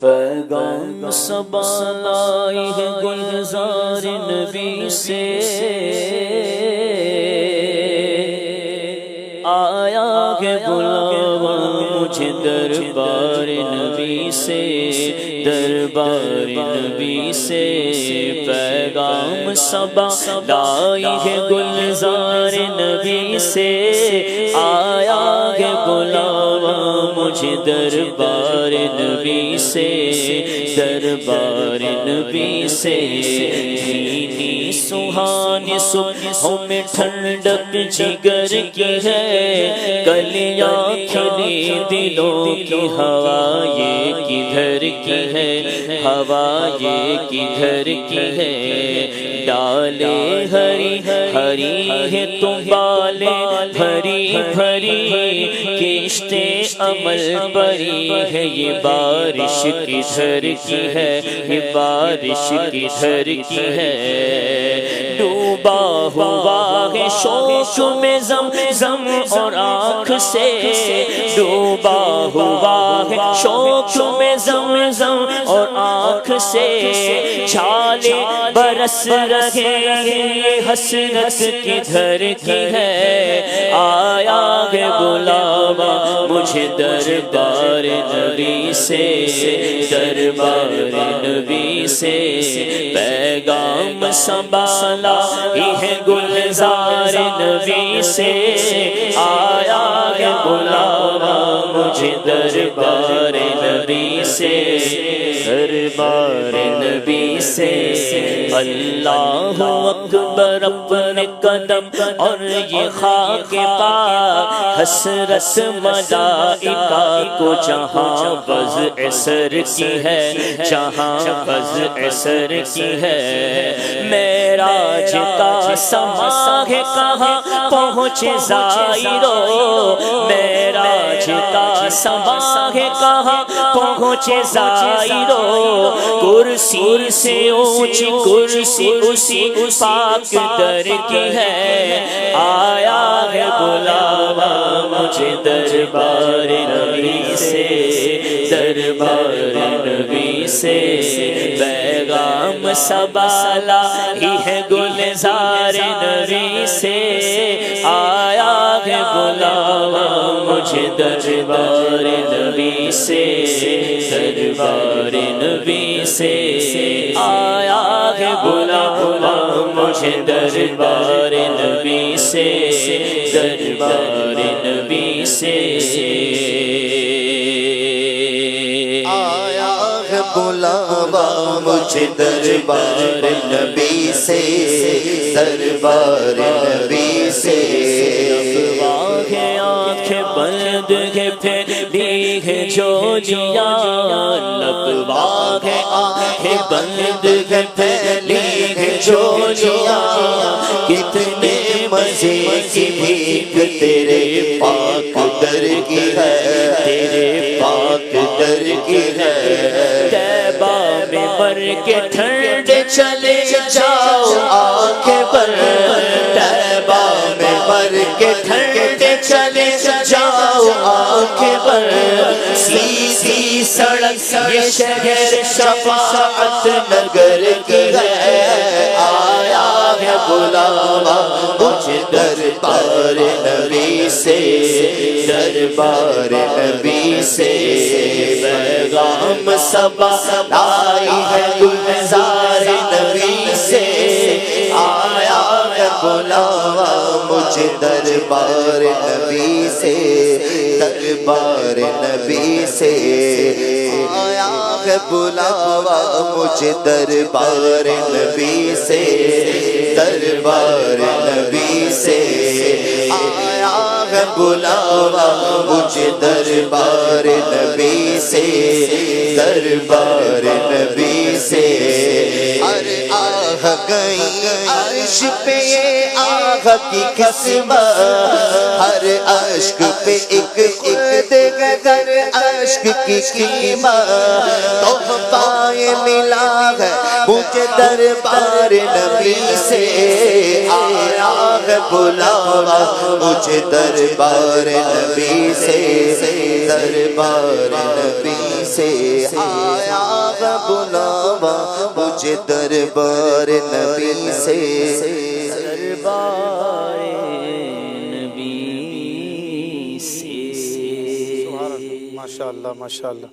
پیغام صبا لائی ہے گلزار نبی سے، آیا ہے بلاوا مجھے دربار نبی سے، دربار نبی سے۔ پیغام صبا لائی ہے گلزار نبی سے، آیا ہے بلاوا مجھے دربار نبی سے، دربار نبی سے۔ بھینی سہانی صبحوں میں ٹھنڈک جگر کی ہے، کلیاں کھلی دلوں کی ہوا یہ کدھر کی ہے، ہوا یہ کدھر کی ہے۔ ڈالے ہری ہری ہے تو بالے بھری بھری، کشتے عمل پری ہے یہ بارش کدھر کی ہے، یہ بارش کدھر کی ہے۔ ڈوبا ہوا ہے شوق میں زمزم اور آنکھ سے، ڈوبا ہوا ہے شوق میں زمزم اور آنکھ سے۔ چھالے برس رہے یہ حسرت کدھر کی ہے، آیا ہے بلاوا مجھے دربار نبی سے، دربار نبی سے۔ پیغام سنبھالا ہے گلزار نبی سے، آیا ہے بلاوا مجھے دربار نبی سے، دربار نبی سے۔ اللہ اکبر اپنے قدم اور یہ خاک پاک، حسرت ملائکہ کو جہاں وضع سر کی ہے، جہاں وضع سر کی ہے۔ معراج کا سما ہے کہاں پہنچے زائرو، معراج کا سما ہے کہاں پہنچے زائرو۔ کرسی سے اونچی کرسی اسی پاک در کی ہے، آیا ہے بلاوا مجھے دربار نبی سے، دربار نبی سے۔ پیغام صبا لائی ہے گلزار نبی سے، آیا ہے بلاوا مجھے دربار نبی سے، دربار نبی سے۔ آیا ہے بلاوا مجھے دربار نبی سے، دربار نبی سے۔ آیا ہے بلاوا مجھے دربار نبی سے، دربار نبی سے۔ افواہ ہے آنکھیں بند ہے پھیلی ہے جولیاں، افواہ ہے آنکھیں بند ہے پھیلی ہے جولیاں۔ کتنے مزے کی بھیک تیرے پاک در کی ہے، تیرے پاک در کی ہے۔ طیبہ میں مر کے ٹھنڈ چلے جاؤ آنکھیں بر، طیبہ میں مر کے ٹھنڈ چلے جاؤ آنکھیں بر۔ سیدھی سڑک یہ شہر شفاعت نگر کی ہے، آیا ہے بلاوا مجھے دربار نبی سے، دربار نبی سے۔ پیغام صبا لائی ہے گلزار نبی سے، آیا ہے بلاوا مجھے دربار نبی سے، دربار نبی سے۔ آیا ہے بلاوا مجھے دربار نبی سے، دربار نبی سے۔ آیا ہے بلاوا مجھے دربار نبی سے، دربار نبی سے۔ ارے آہ گئی عرش پہ یہ آہ کی قسمت، ہر عشق پہ ایک ایک دیگر عشق کی قیمت۔ تحفہ یہ ملا ہے مجھے دربار نبی سے، آیا ہے بلاوا مجھے دربار نبی سے، دربار نبی سے۔ آیا مجھے دربار نبی سے دربار نبی سے ماشاءاللہ ماشاءاللہ.